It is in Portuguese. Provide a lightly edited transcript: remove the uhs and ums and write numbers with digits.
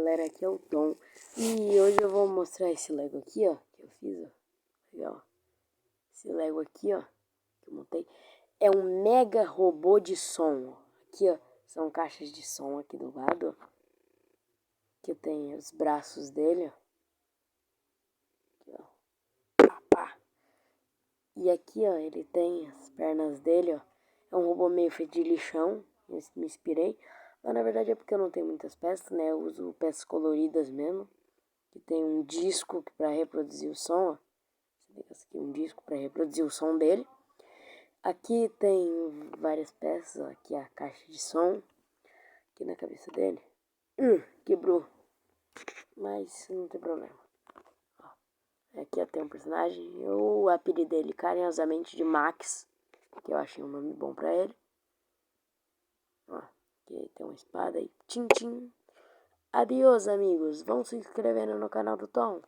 galera, aqui é o Tom. E hoje eu vou mostrar esse Lego aqui, ó, que eu fiz, ó. Legal. Esse Lego aqui, ó, que eu montei. É um mega robô de som, ó. Aqui, ó, são caixas de som aqui do lado, ó. Aqui tem os braços dele, ó. Aqui, ó. Pá. E aqui, ó, ele tem as pernas dele, ó. É um robô meio feito de lixão, me inspirei. Mas na verdade é porque eu não tenho muitas peças, né? Eu uso peças coloridas mesmo. Que tem um disco para reproduzir o som, ó. Você liga aqui um disco para reproduzir o som dele. Aqui tem várias peças, ó. Aqui a caixa de som. Aqui na cabeça dele. Quebrou. Mas não tem problema. Ó. Aqui ó, tem um personagem. Eu apelidei ele carinhosamente de Max. Que eu achei um nome bom para ele. Ó. Aqui tem uma espada aí. Tchim, tchim. Adeus, amigos. Vão se inscrevendo no canal do Tom.